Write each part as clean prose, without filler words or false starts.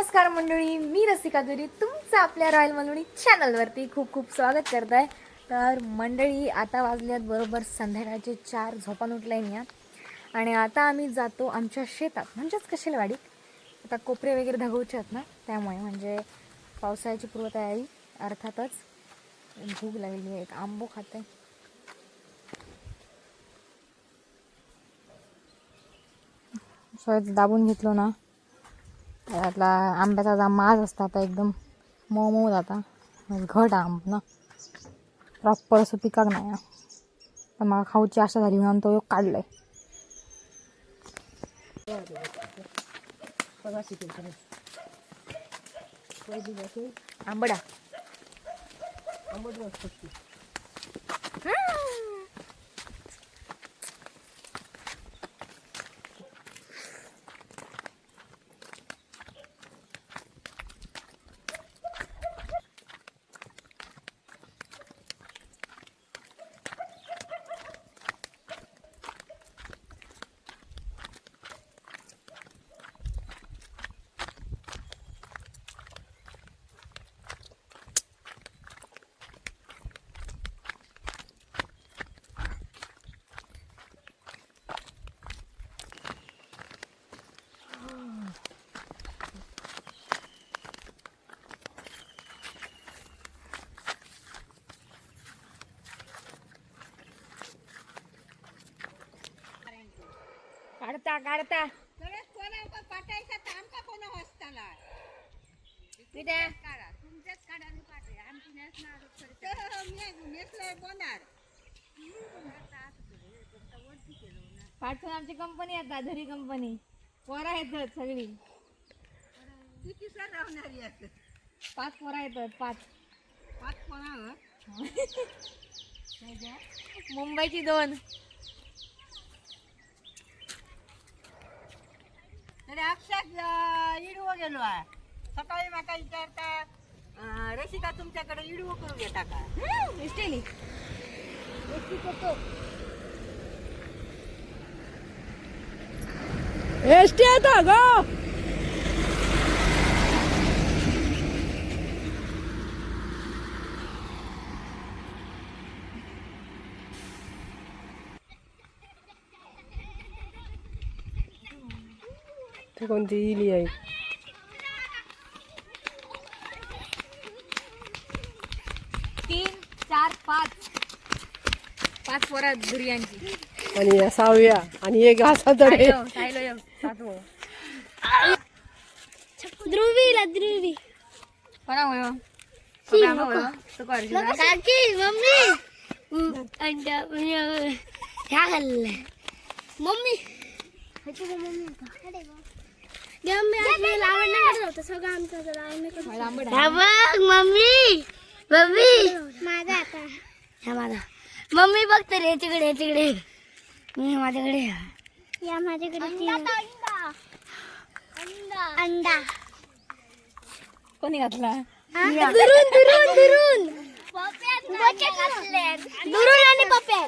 नमस्कार मंडळी, मी रसिका दुरी तुमचं आपल्या रॉयल मलवणी चॅनलवरती खूप खूप स्वागत करत आहे. तर मंडळी आता वाजल्यात बरोबर संध्याकाळचे 4, झोपान उठलाय मी आणि आता आम्ही जातो आमच्या शेतात म्हणजेच कशेलवाडीत. आता कोपरे वगैरे धगवचे आहेत ना, त्यामुळे म्हणजे पावसाळ्याची पूर्वतयारी अर्थातच. भूक लागली आहे, एक आंबो खाते. सोयच दाबून घेतलो ना, त्यातला आंब्याचा जा माज असता आता एकदम मऊ मऊ जाता. घट आंब ना प्रॉपर असं पिकाक नाही तर मला खाऊची आशा झाली म्हणून तो काढलाय. आंबडा काढता काढता पाठवून आमची कंपनी आता धरी कंपनी पोरा येतात सगळी. किती सर राहणारी आहेत? 5 पोरा येतात. 5 पोरा मुंबईची 2. अरे अक्षात इडवो गेलो आहे. सकाळी माका विचारता रसिका तुमच्याकडे इडवो करून घेता का? इष्टेली एसटी येता ग. कोणती इली आहे? 3, 4, 5 पोरा दुर्यांची आणि 6व्या आणि एक घासातडे ध्रुवी कोणा होय काकी मम्मी अंडा ह्या खाल्लं मम्मी मम्मी माझा आता माझा मम्मी बघते रे तिकडे मी माझ्याकडे या माझ्याकडे अंडा कोणी घातला? दुरून आणि पप्या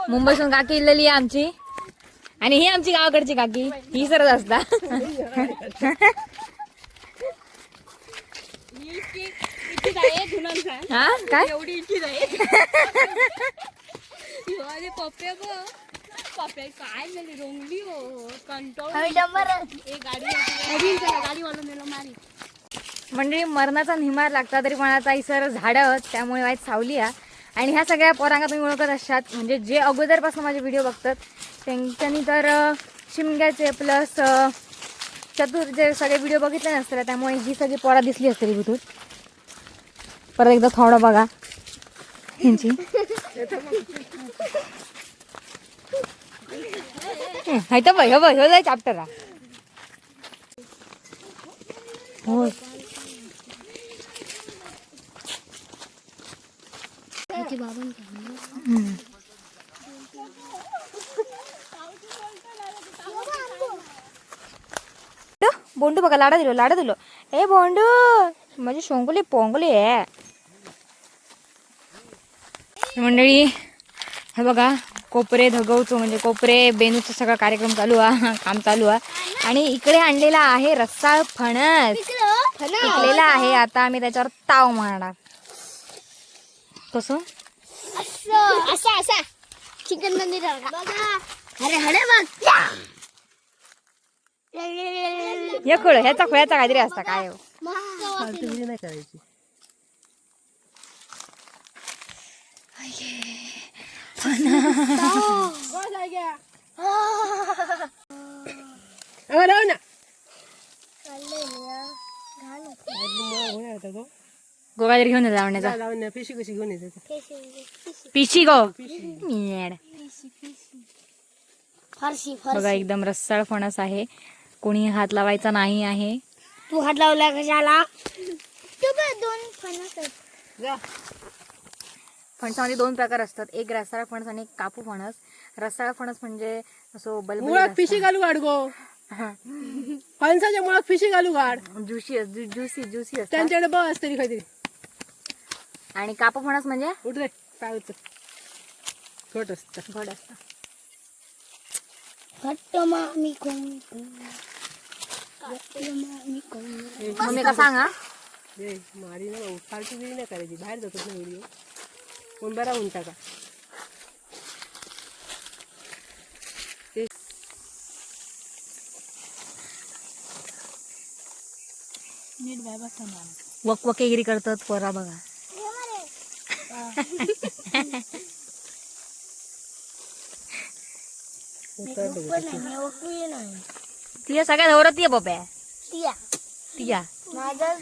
मुंबईतून काकी इल्लेली आहे आमची आणि ही आमची गावाकडची काकी. ही सरच असता. हा काय एवढी पप्या काय झाली रोंगली हो मंडळी मरणाचा निमार लागता तरी मनाचा इसर झाडं त्यामुळे वाईट सावली आहे. आणि ह्या सगळ्या पोरांना तुम्ही ओळखत असतात म्हणजे जे अगोदरपासून माझे व्हिडिओ बघतात त्यांनी तर शिमग्याचे प्लस चतुरचे सगळे व्हिडिओ बघितले नसतील त्यामुळे ही सगळी पोरा दिसली असतील भूतून. परत एकदा थोडं बघा ह्यांची. हायतं बाई हो जाय चॅप्टर हो. बोंडू बघा लाडा दिलो ए बोंडू माझी शोंगली पोंगली आहे. मंडळी हे बघा कोपरे धगवतो म्हणजे कोपरे बेनूचा सगळा कार्यक्रम चालू आहे, काम चालू आहे. आणि इकडे आणलेला आहे रस्साळ फणस पिकलेला आहे. आता आम्ही त्याच्यावर ताव मारणार. कसं असा चिकन मंदिर अरे हडे बघ हे खळ ह्याचा खोयाचा काहीतरी असता काय हो. नाही करायची. गो काहीतरी घेऊन येतो लावण्याचा. पिशी कशी घेऊन येते. पिशी गो मेड. फारशी बघा एकदम रस्साळ फणस आहे. कोणी हात लावायचा नाही आहे. तू हात लावला कशाला तू बघ दोन फणस आहेत. फणसामध्ये 2 प्रकार असतात, एक रसाळ फणस आणि एक कापू फणस. रसाळ फणस म्हणजे असं मुळात पिशी घालू गाड गो. फणसाच्या मुळात पिशी घालू गाड. ज्युसी असतात. त्यांच्याकडे बस तरी काहीतरी. आणि कापू फणस म्हणजे उठ रे काय होत छोट असत. घड असतं. घट्ट मामी कोण मम्मी का सांगा मारी ना भाऊ फालतू गिरी नाही करायची. बाहेर जातात ना व्हिडिओ कोण बरा होऊन टाका. वकवकेगिरी करतात पोरा बघा. तिया सगळ्यात धवरत ये पप्या तिया माझा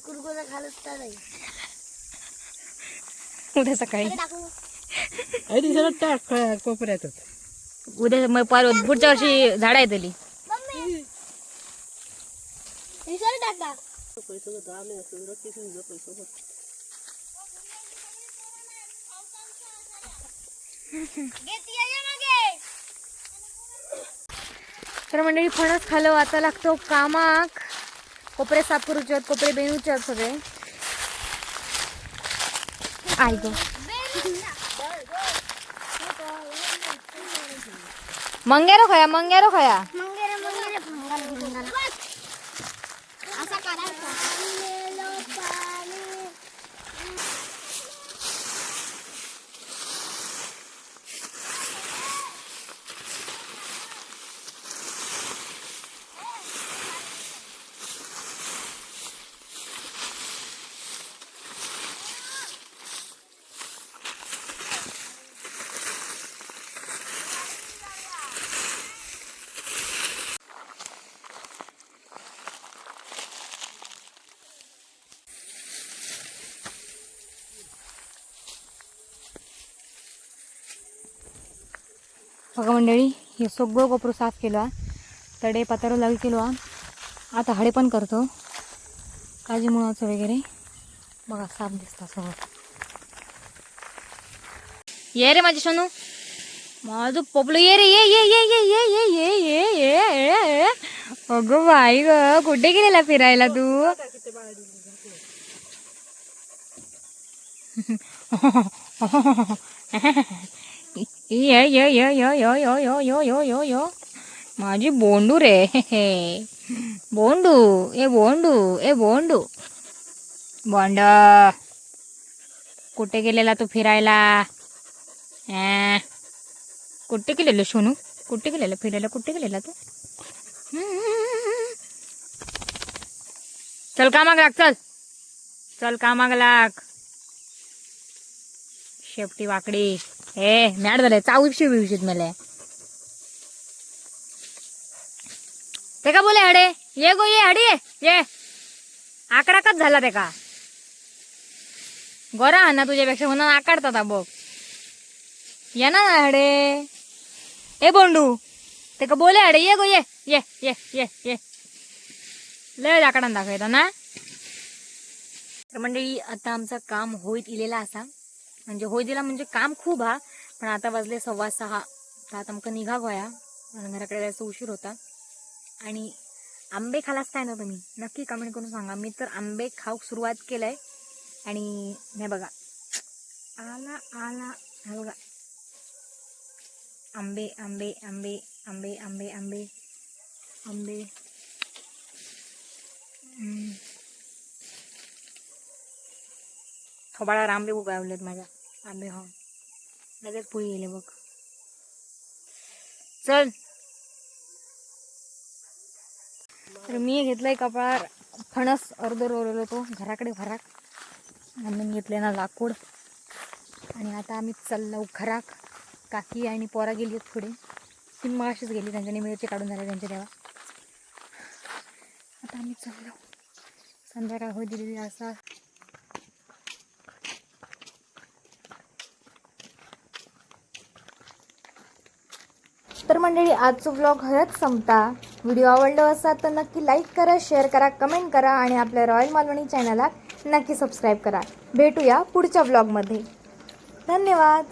कुरकुरा खालच नाही उद्या सकाळी टाक कोपऱ्यात. उद्या मग पुढच्या वर्षी झाडा येतली. टाका तर मंडळी फणस खालो. आता लागतो कामाक. कोपरे साफ करूचे आहेत, कोपरे बेनूचे आहेत सगळे. आई गो मंगेरो खया मंगेरे मंगेरे फंगाला असा करायचा. बघा मंडळी हे सगळं कोपरं साफ केलं. तडे पातार लावी केलो. आता हडे पण करतो काजी मुळाचं वगैरे. बघा साफ दिसता सगळं. ये रे माझी सोनू माझं पोपलं ये रे ये ये ये ये ये ये ये ये ये. अगं बाई ग कुठे गेलेला फिरायला तू. ये ये ये ये यो यो यो यो यो यो यो माझी बोंडू रे. बोंडू ए बोंडू ए बोंडू बोंड कुठे गेलेला तू फिरायला. कुठे गेलेलं सोनू कुठे गेलेला फिरायला कुठे गेलेला तू. चल कामाग लाग चल चल कामाग लाग. शेपटी वाकडी ए मॅड झालंय चावशी बिवशीत मला. ते का बोले हडे ये गो ये हडी ये आकडा कच झाला ते का गोरा हा ना तुझ्यापेक्षा म्हणून आकडतात बघ. ये ना हडे ए बोंडू ते का बोले हडे ये गो ये ये ये ये ये लय आकडा दाखवता ना. तर मंडळी आता आमचं काम होईत इलेला असा म्हणजे होय दिला म्हणजे काम खूप हा. पण आता वाजले 6:15 तर आता आमका निघा गोया घराकडे जायचं उशीर होता. आणि आंबे खालाच काय ना तुम्ही नक्की कमेंट करून सांगा. मी तर आंबे खाऊक सुरुवात केलंय. आणि हे बघा आला आला हे बघा आंबे आंबे आंबे आंबे आंबे आंबे आंबे थोबाळा आंबे उगावलेत माझ्या. आंबे हो लगेच पुढे गेले बघ. चल. तर मी घेतलाय कपाळावर फणस अर्ध रोवलेलो तो घराकडे घराक. मम्मीने घेतले ना लाकूड. आणि आता आम्ही चाललो घराक. काकी आणि पोरा गेली आहेत पुढे. ती माशीच गेली, त्यांच्याने मिरची काढून झाल्या त्यांच्या तेव्हा. आता आम्ही चाललो. संध्याकाळ होत दिलेली असा. तर मंडळी आजचा व्लॉग हयच संपता. व्हिडिओ आवडला असाल तर नक्की लाईक करा, शेअर करा, कमेंट करा आणि आपल्या रॉयल मालवणी चॅनलला नक्की सबस्क्राईब करा. भेटूया पुढच्या व्लॉगमध्ये. धन्यवाद.